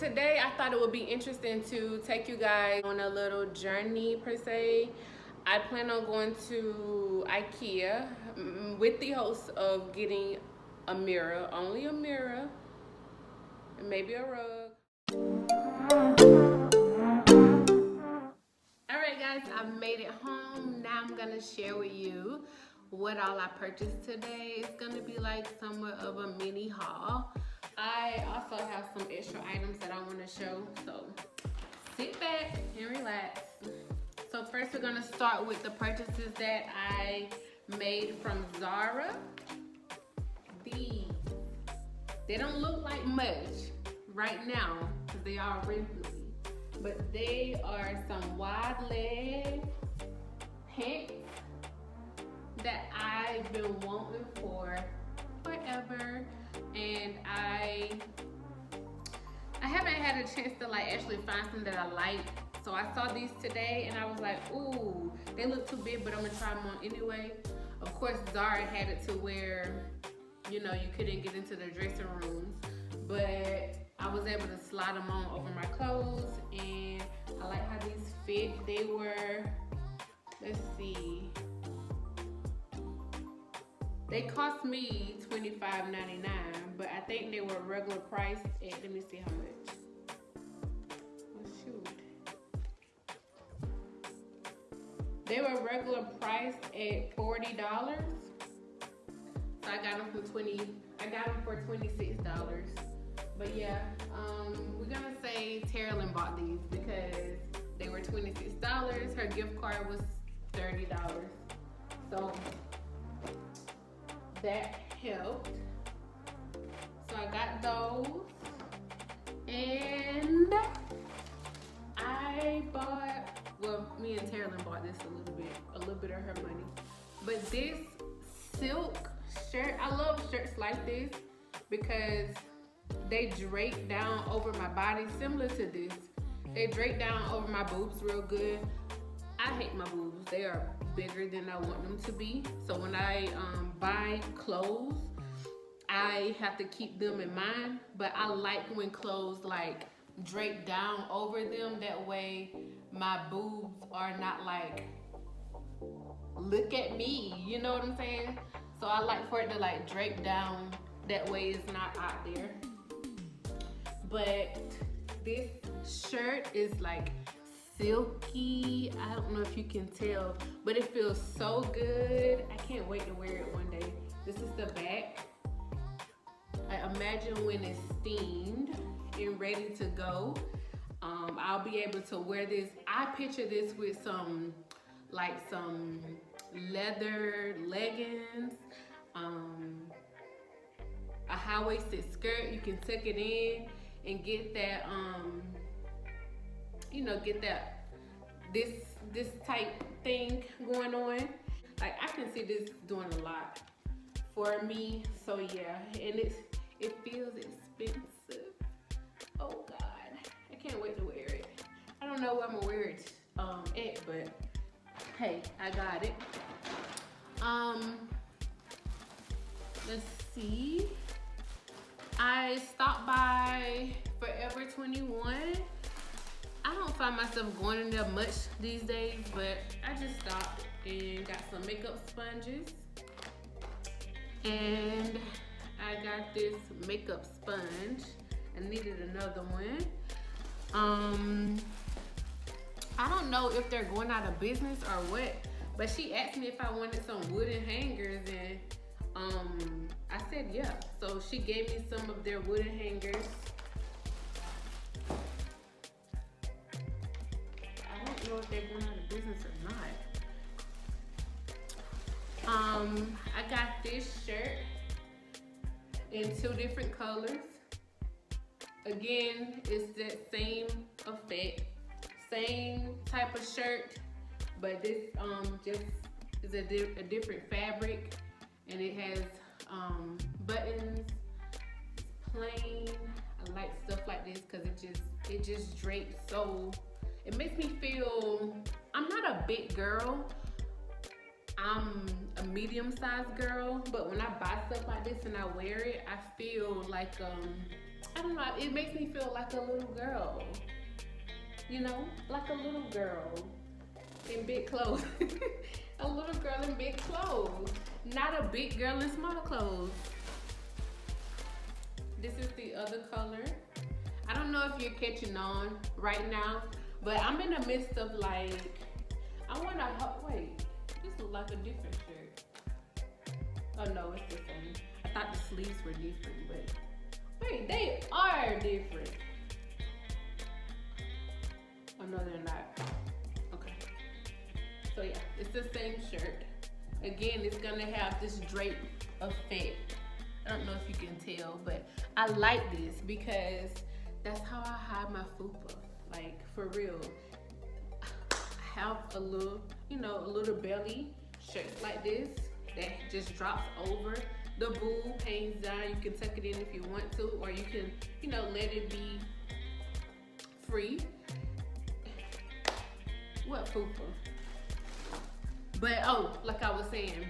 today I thought it would be interesting to take you guys on a little journey per se. I plan on going to Ikea with the hopes of getting a mirror, only a mirror, and maybe a rug. Alright guys, I made it home. Now I'm gonna share with you what all I purchased today. It's gonna be like somewhat of a mini haul. I also have some extra items that I want to show, so sit back and relax. So first we're gonna start with the purchases that I made from Zara. These, they don't look like much right now because they are wrinkly, but they are some wide leg pants that I've been wanting for forever, and I haven't had a chance to like actually find something that I like. So I saw these today and I was like, ooh, they look too big, but I'm gonna try them on anyway. Of course, Zara had it to where, you know, you couldn't get into the dressing rooms, but I was able to slide them on over my clothes, and I like how these fit. They were, let's see, they cost me $25.99, but I think they were regular price at, let me see how much. Oh shoot. They were regular price at $40. So I got them for $26. But yeah, we're gonna say Terrellyn bought these because they were $26. Her gift card was $30. So that helped. So I got those, and I bought, well, me and Terrellyn bought this a little bit of her money. But this silk shirt, I love shirts like this because they drape down over my body, similar to this. They drape down over my boobs real good. I hate my boobs. They are bigger than I want them to be. So when I buy clothes, I have to keep them in mind. But I like when clothes like drape down over them. That way my boobs are not like, look at me, you know what I'm saying? So I like for it to like drape down. That way it's not out there. But this shirt is like silky. I don't know if you can tell, but it feels so good. I can't wait to wear it one day. This is the back. I imagine when it's steamed and ready to go, I'll be able to wear this. I picture this with some leather leggings, a high-waisted skirt. You can tuck it in and get that, you know, get that, this type thing going on. Like, I can see this doing a lot for me. So yeah, and it feels expensive. Oh God, I can't wait to wear it. I don't know where I'm gonna wear it at, but hey, I got it. Let's see. I stopped by Forever21. I don't find myself going in there much these days, but I just stopped and got some makeup sponges. And I got this makeup sponge. I needed another one. I don't know if they're going out of business or what, but she asked me if I wanted some wooden hangers, and I said yeah. So she gave me some of their wooden hangers. I don't know if they're going out of business or not. I got this shirt in 2 different colors. Again, it's that same effect, same type of shirt, but this just is a different fabric, and it has buttons. It's plain. I like stuff like this because it just drapes so. It makes me feel, I'm not a big girl. I'm a medium-sized girl, but when I buy stuff like this and I wear it, I feel like I don't know, it makes me feel like a little girl. You know, like a little girl in big clothes. A little girl in big clothes. Not a big girl in small clothes. This is the other color. I don't know if you're catching on right now, but I'm in the midst of like, I want to, wait, this looks like a different shirt. Oh no, it's the same. I thought the sleeves were different, but wait, they are different. Oh no, they're not. Okay. So yeah, it's the same shirt. Again, it's gonna have this drape effect. I don't know if you can tell, but I like this because that's how I hide my fupa. Like, for real. I have a little, you know, a little belly shirt like this that just drops over the boob, hangs down. You can tuck it in if you want to, or you can, you know, let it be free. What fupa? But, oh, like I was saying,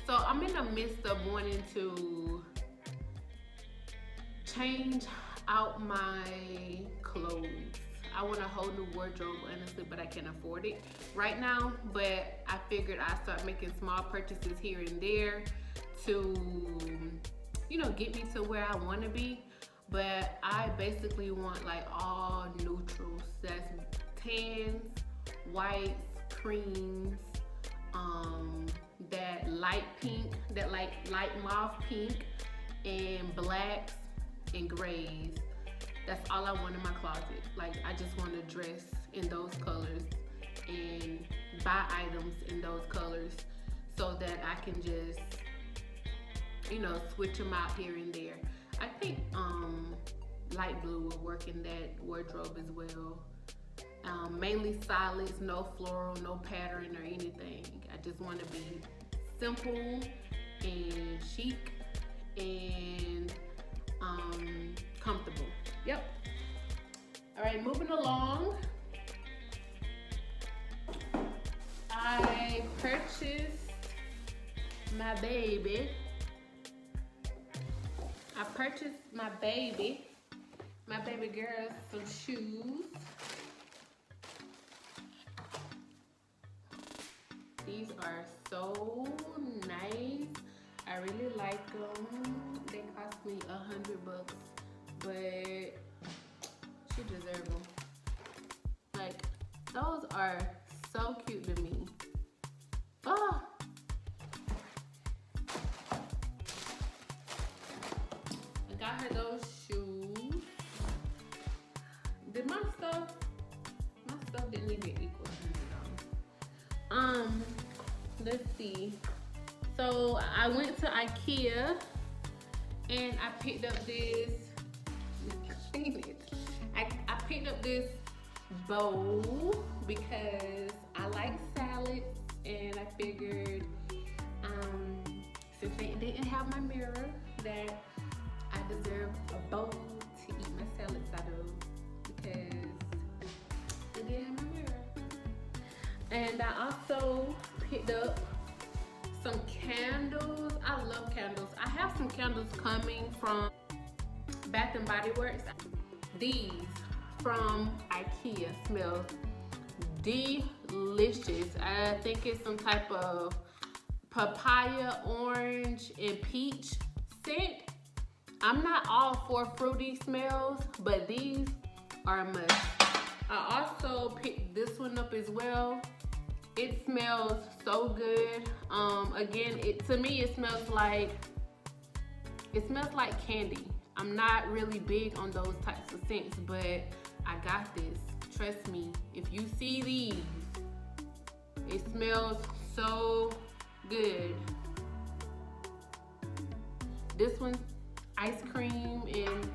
so I'm in the midst of wanting to change out my clothes. I want a whole new wardrobe, honestly, but I can't afford it right now. But I figured I'd start making small purchases here and there to, you know, get me to where I want to be. But I basically want like all neutrals. That's tans, whites, creams, that light pink, that like light mauve pink, and blacks and grays. That's all I want in my closet. Like, I just want to dress in those colors and buy items in those colors so that I can just, you know, switch them out here and there. I think light blue will work in that wardrobe as well. Mainly solids, no floral, no pattern or anything. I just want to be simple and chic and comfortable. Yep. All right, moving along. I purchased my baby. My baby girl, some shoes. These are so nice. I really like them. They cost me $100, but she deserves them. Like, those are so cute to me. Oh. I got her those shoes. Did my stuff didn't even equal $100. Let's see. So I went to Ikea and I picked up this. I picked up this bowl because I like salads, and I figured since they didn't have my mirror, that I deserve a bowl to eat my salads out of because they didn't have my mirror. And I also picked up some candles. I love candles. I have some candles coming from Bath and Body Works. These from Ikea smell delicious. I think it's some type of papaya, orange, and peach scent. I'm not all for fruity smells, but these are a must. I also picked this one up as well. It smells so good. Again, to me it smells like candy. I'm not really big on those types of scents, but I got this. Trust me, if you see these, it smells so good. This one, ice cream and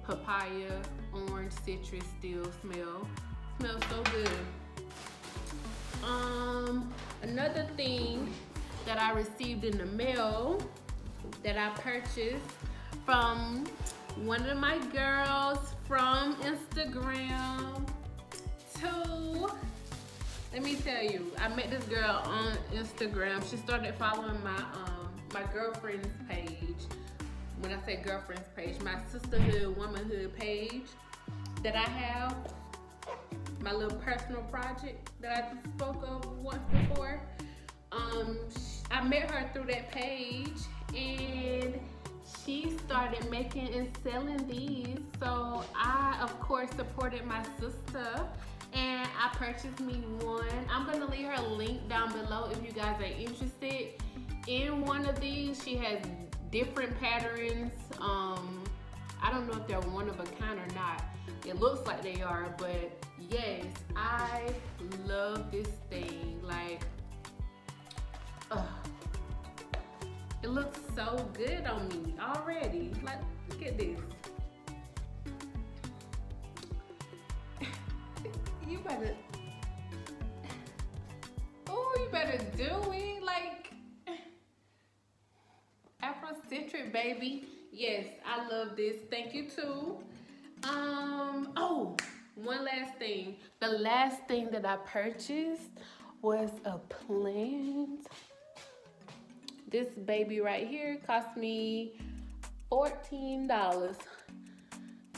papaya, orange, citrus still smells so good. Another thing that I received in the mail that I purchased from one of my girls from Instagram. Let me tell you, I met this girl on Instagram. She started following my girlfriend's page when I say girlfriend's page, my sisterhood, womanhood page that I have, my little personal project that I spoke of once before. I met her through that page, and she started making and selling these. So I, of course, supported my sister, and I purchased me one. I'm gonna leave her link down below if you guys are interested in one of these. She has different patterns. I don't know if they're one of a kind or not. It looks like they are, but yes, I love this thing. Like, it looks so good on me already. Like, look at this. You better, oh, you better do it. Like, Afrocentric, baby. Yes, I love this. Thank you too. Oh, one last thing. The last thing that I purchased was a plant. This baby right here cost me $14.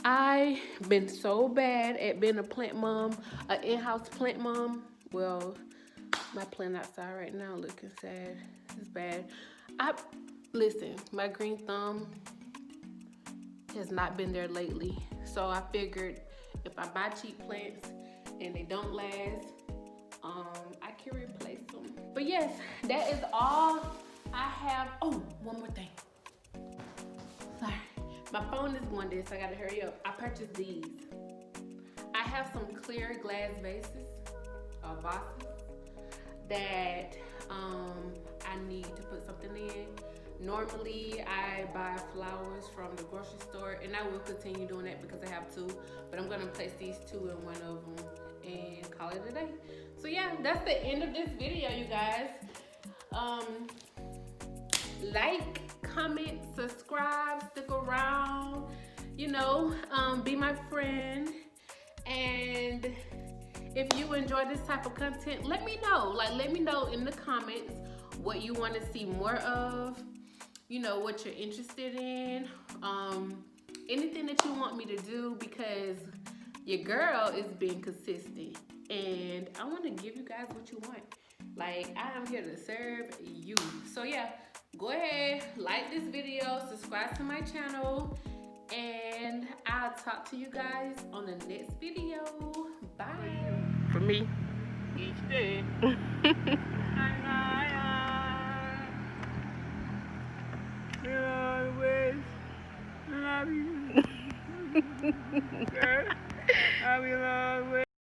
I've been so bad at being a plant mom, an in-house plant mom. Well, my plant outside right now looking sad. It's bad. Listen, my green thumb has not been there lately. So I figured if I buy cheap plants and they don't last, I can replace them. But yes, that is all I have. Oh, one more thing. Sorry, my phone is going dead, so I gotta hurry up. I purchased these. I have some clear glass vases that I need to put something in. Normally, I buy flowers from the grocery store, and I will continue doing that because I have two. But I'm gonna place these two in one of them and call it a day. So yeah, that's the end of this video, you guys. Like, comment, subscribe, stick around, you know, be my friend. And if you enjoy this type of content, let me know. Like, let me know in the comments what you want to see more of, you know, what you're interested in, anything that you want me to do, because your girl is being consistent and I want to give you guys what you want. Like, I am here to serve you. So yeah, go ahead, like this video, subscribe to my channel, and I'll talk to you guys on the next video. Bye. For me, each day. Always love you. Girl, I will always